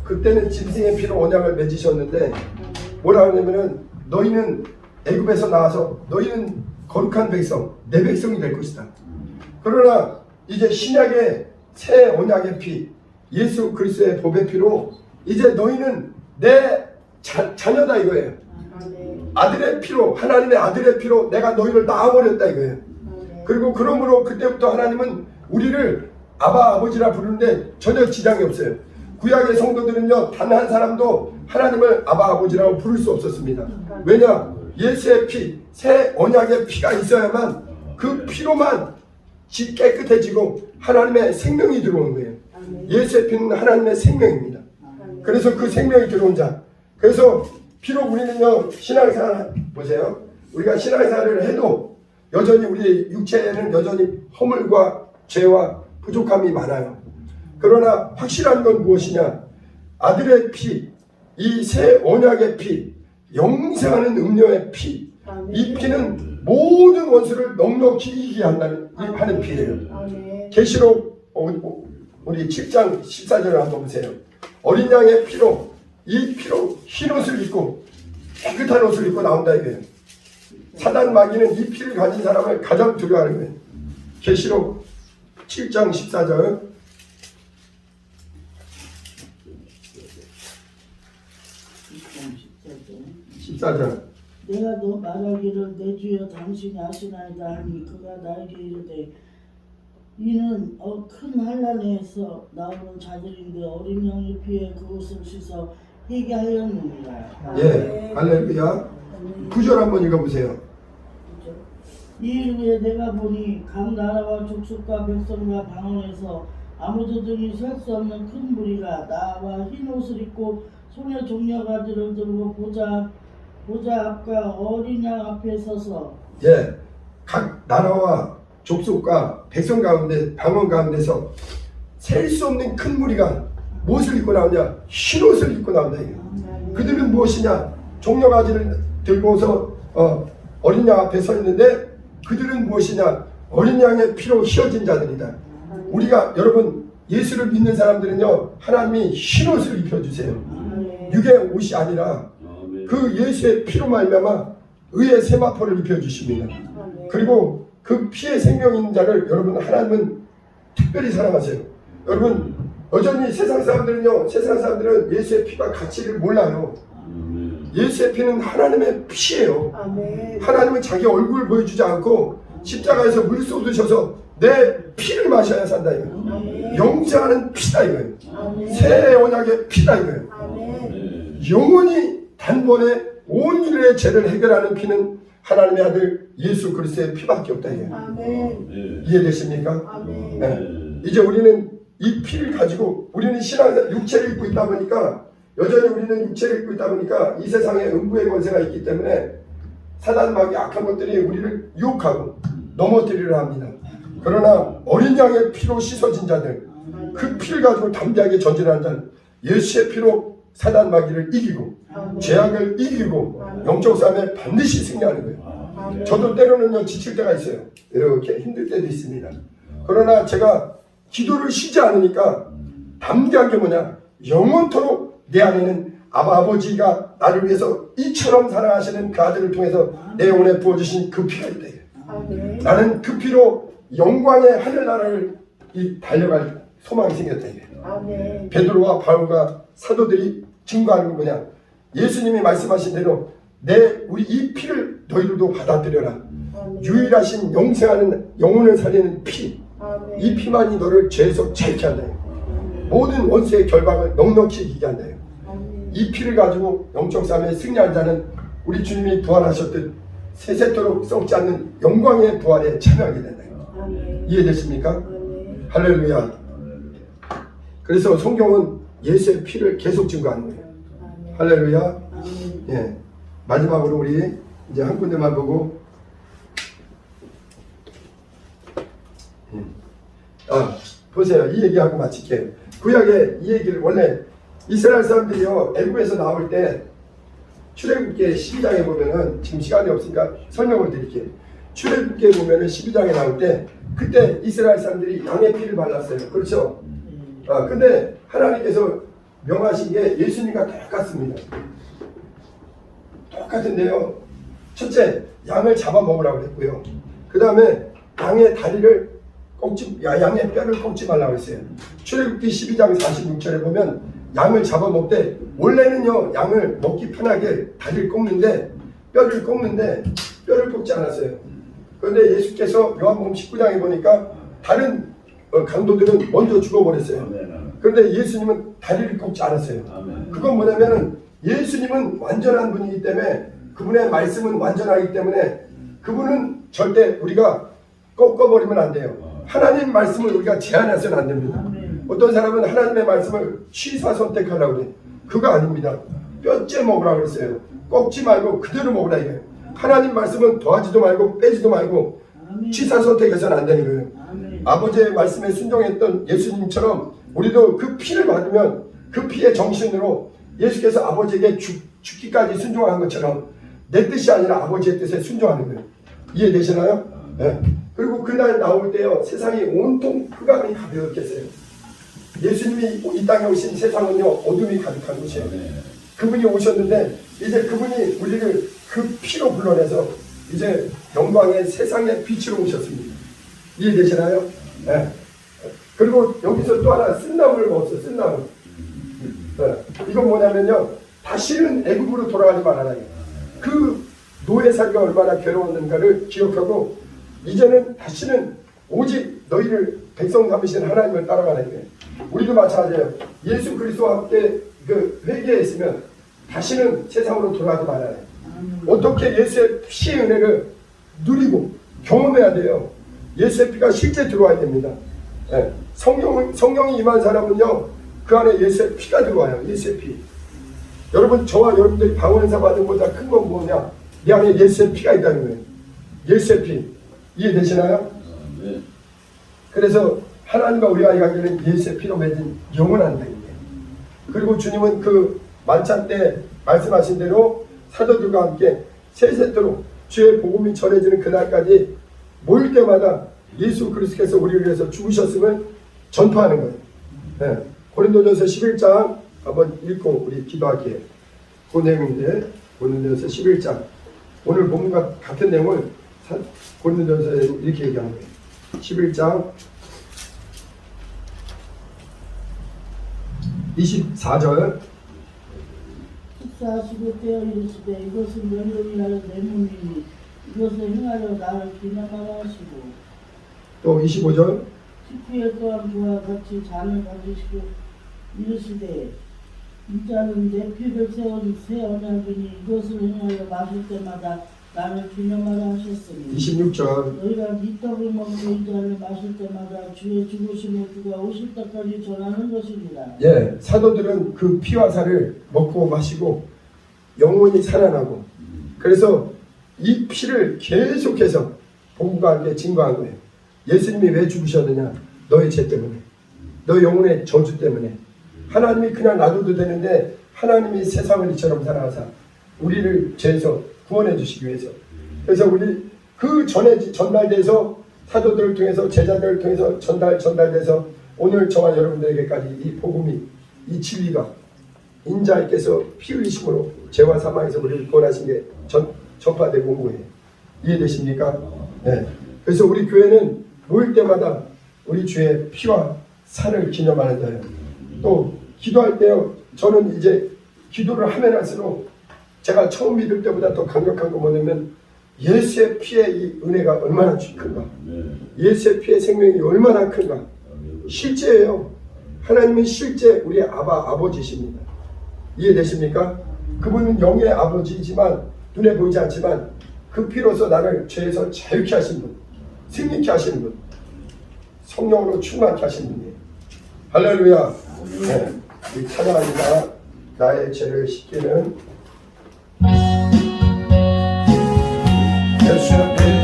그때는 짐승의 피로 언약을 맺으셨는데 뭐라 하냐면은 너희는 애굽에서 나와서 너희는 거룩한 백성, 내 백성이 될 것이다. 그러나 이제 신약의 새 언약의 피, 예수 그리스도의 법의 피로 이제 너희는 내 자녀다 이거예요. 아멘. 아들의 피로, 하나님의 아들의 피로 내가 너희를 낳아버렸다 이거예요. 아멘. 그리고 그러므로 그때부터 하나님은 우리를 아바 아버지라 부르는데 전혀 지장이 없어요. 구약의 성도들은요 단 한 사람도 하나님을 아바 아버지라고 부를 수 없었습니다. 왜냐? 예수의 피, 새 언약의 피가 있어야만 그 피로만 깨끗해지고 하나님의 생명이 들어오는 거예요. 아멘. 예수의 피는 하나님의 생명입니다. 아멘. 그래서 그 생명이 들어온 자. 그래서 비록 우리는요 신앙생활 보세요. 우리가 신앙생활을 해도 여전히 우리의 육체에는 여전히 허물과 죄와 부족함이 많아요. 그러나 확실한 건 무엇이냐? 아들의 피, 이 새 언약의 피, 영생하는 음료의 피, 이 피는 모든 원수를 넉넉히 이기게 하는 피예요. 아멘. 계시록 우리 7장 14절을 한번 보세요. 어린 양의 피로, 이 피로 흰 옷을 입고 깨끗한 옷을 입고 나온다 이거예요. 사단 마귀는 이 피를 가진 사람을 가장 두려워하는 거예요. 계시록 7장 14절. 14절. 내가 너 말하기를 내 주여 당신이 아시나이다 하니 그가 나에게 이르되 이는 큰 한란에서 나오는 자들인데 어린 양의 피에 그것을 씻어 회개하였느니라. 예, 할렐루야. 9절 한번 읽어보세요. 이 일후에 내가 보니 각 나라와 족속과 백성과 방언에서 아무도 등이 셀 수 없는 큰 무리가 나와 흰 옷을 입고 손에 종려가지를 들고 보좌 앞과 어린 양 앞에 서서 예, 각 나라와 족속과 백성 가운데 방언 가운데서 셀 수 없는 큰 무리가 무엇을 입고 나오냐? 흰 옷을 입고 나온다 이게. 그들은 무엇이냐? 종려가지를 들고서 어린 양 앞에 서 있는데 그들은 무엇이냐? 어린 양의 피로 휘어진 자들이다. 우리가 여러분 예수를 믿는 사람들은요 하나님이 흰 옷을 입혀주세요. 육의 옷이 아니라 그 예수의 피로 말미암아 의의 세마포를 입혀주십니다. 그리고 그 피에 생명 있는 자를 여러분 하나님은 특별히 사랑하세요. 여러분 여전히 세상 사람들은 예수의 피가 가치를 몰라요. 예수의 피는 하나님의 피예요. 아멘. 하나님은 자기 얼굴을 보여주지 않고 십자가에서 물 쏟으셔서 내 피를 마셔야 산다 이거예요. 아멘. 영생하는 피다 이거예요. 아멘. 새 언약의 피다 이거예요. 아멘. 영원히 단번에 온 인류의 죄를 해결하는 피는 하나님의 아들 예수 그리스도의 피밖에 없다 이거예요. 아멘. 이해되십니까? 아멘. 네. 이제 우리는 이 피를 가지고 우리는 신앙의 육체를 입고 있다 보니까 여전히 우리는 육체를 입고 있다 보니까 이 세상에 음부의 권세가 있기 때문에 사단 마귀 악한 것들이 우리를 유혹하고 넘어뜨리려 합니다. 그러나 어린 양의 피로 씻어진 자들, 그 피를 가지고 담대하게 전진하는 자는 예수의 피로 사단 마귀를 이기고 죄악을 이기고 영적 싸움에 반드시 승리하는 거예요. 저도 때로는요 지칠 때가 있어요. 이렇게 힘들 때도 있습니다. 그러나 제가 기도를 쉬지 않으니까 담대하게 뭐냐, 영원토록 내 안에는 아버지가 나를 위해서 이처럼 사랑하시는 그 아들을 통해서 내 영혼에 부어주신 그 피가 있다. 아멘. 나는 그 피로 영광의 하늘나라를 달려갈 소망이 생겼다. 아멘. 베드로와 바울과 사도들이 증거하는 건 뭐냐, 예수님이 말씀하신 대로 우리 이 피를 너희들도 받아들여라. 유일하신 영생하는 영혼을 살리는 피, 아멘. 이 피만이 너를 죄에서 자유케 한다. 모든 원수의 결박을 넉넉히 이기게 한다. 이 피를 가지고 영적 싸움에 승리한 자는 우리 주님이 부활하셨듯 세세토록 썩지 않는 영광의 부활에 참여하게 된다. 아멘. 이해되십니까? 아멘. 할렐루야. 그래서 성경은 예수의 피를 계속 증거하는 거예요. 아멘. 할렐루야. 아멘. 예. 마지막으로 우리 이제 한 군데만 보고 보세요. 이 얘기하고 마칠게요. 구약에 이 얘기를 원래 이스라엘 사람들이요 애굽에서 나올 때 출애굽기 12장에 보면은 지금 시간이 없으니까 설명을 드릴게요. 출애굽기에 보면은 12장에 나올 때 그때 이스라엘 사람들이 양의 피를 발랐어요. 그렇죠? 근데 하나님께서 명하신 게 예수님과 똑같습니다. 똑같은데요. 첫째, 양을 잡아 먹으라고 그랬고요. 그 다음에 양의 다리를 양의 뼈를 꺾지 말라고 했어요. 출애굽기 12장 46절에 보면 양을 잡아 먹되 원래는요 양을 먹기 편하게 다리를 꺾는데 뼈를 꺾지 않았어요. 그런데 예수께서 요한복음 19장에 보니까 다른 강도들은 먼저 죽어버렸어요. 그런데 예수님은 다리를 꺾지 않았어요. 그건 뭐냐면은 예수님은 완전한 분이기 때문에 그분의 말씀은 완전하기 때문에 그분은 절대 우리가 꺾어버리면 안 돼요. 하나님 말씀을 우리가 제한해서는 안 됩니다. 아멘. 어떤 사람은 하나님의 말씀을 취사 선택하려고 그래. 그거 아닙니다. 뼈째 먹으라고 그랬어요. 꺾지 말고 그대로 먹으라 이거예요. 하나님 말씀은 더하지도 말고 빼지도 말고 아멘. 취사 선택해서는 안 되는 거예요. 아멘. 아버지의 말씀에 순종했던 예수님처럼 우리도 그 피를 받으면 그 피의 정신으로 예수께서 아버지에게 죽기까지 순종한 것처럼 내 뜻이 아니라 아버지의 뜻에 순종하는 거예요. 이해되시나요? 네. 그리고 그날 나올 때요 세상이 온통 흑암이 가득했어요. 예수님이 이 땅에 오신 세상은요 어둠이 가득한 곳이에요. 그분이 오셨는데 이제 그분이 우리를 그 피로 불러내서 이제 영광의 세상의 빛으로 오셨습니다. 이해되시나요? 네. 그리고 여기서 또 하나 쓴나무를 먹었어요. 쓴나무. 네. 이건 뭐냐면요 다시는 애굽으로 돌아가지 말아라. 그 노예살이가 얼마나 괴로웠는가를 기억하고 이제는 다시는 오직 너희를 백성 삼으신 하나님을 따라가라 이거예요. 우리도 마찬가지예요. 예수 그리스도와 함께 그 회개했으면 다시는 세상으로 돌아가지 말아야 해요. 어떻게 예수의 피의 은혜를 누리고 경험해야 돼요. 예수의 피가 실제 들어와야 됩니다. 네. 성령이 임한 사람은요 그 안에 예수의 피가 들어와요. 예수의 피. 여러분 저와 여러분들이 방언사 받은 것보다 큰 건 뭐냐? 내 안에 예수의 피가 있다는 거예요. 예수의 피. 이해되시나요? 네. 그래서 하나님과 우리가 이야기하는 예수의 피로 맺은 영원한 다입니다. 그리고 주님은 그 만찬 때 말씀하신 대로 사도들과 함께 세세토록 주의 복음이 전해지는 그날까지 모일 때마다 예수 그리스도께서 우리를 위해서 죽으셨음을 전파하는 거예요. 네. 고린도전서 11장 한번 읽고 우리 기도할게요. 그 내용인데 고린도전서 11장 오늘 본문과 같은 내용을 고린도전서에 이렇게 얘기하는 거예요. 11장 24절 식사하시고 깨어 이르시되 이것은 연령이하여 내 몸이니 이것을 행하려 나를 기념하라 하시고 또 25절 식후에 또한 그와 같이 잔을 가지시고 이르시되 이 잔은 내 피를 세운 새 언약이니 이것을 행하여 마실 때마다 나를 기념하라 하셨으니 26절 너희가 이 떡을 먹고 이 잔을 마실 때마다 주의 죽으심을 그가 오실 때까지 전하는 것이니라. 예, 사도들은 그 피와 살을 먹고 마시고 영원히 살아나고 그래서 이 피를 계속해서 복음과 함께 증거한 거예요. 예수님이 왜 죽으셨느냐? 너의 죄 때문에, 너 영혼의 저주 때문에. 하나님이 그냥 놔둬도 되는데 하나님이 세상을 이처럼 살아가사 우리를 죄에서 구원해 주시기 위해서. 그래서 우리 그 전달돼서 사도들을 통해서 제자들을 통해서 전달돼서 오늘 저와 여러분들에게까지 이 복음이 이 진리가 인자께서 피 흘리심으로 죄와 사망에서 우리를 구원하신 게 전파되고 온 거예요. 이해되십니까? 네. 그래서 우리 교회는 모일 때마다 우리 주의 피와 살을 기념하는 자예요. 또 기도할 때요. 저는 이제 기도를 하면 할수록 제가 처음 믿을 때보다 더 강력한 거 뭐냐면 예수의 피의 이 은혜가 얼마나 큰가. 예수의 피의 생명이 얼마나 큰가. 실제예요. 하나님은 실제 우리의 아버지십니다. 이해되십니까? 그분은 영의 아버지이지만 눈에 보이지 않지만 그 피로서 나를 죄에서 자유케 하신 분, 승리케 하시는 분. 성령으로 충만케 하신 분이에요. 할렐루야. 네. 이 찬양합니다. 나의 죄를 씻기는 예수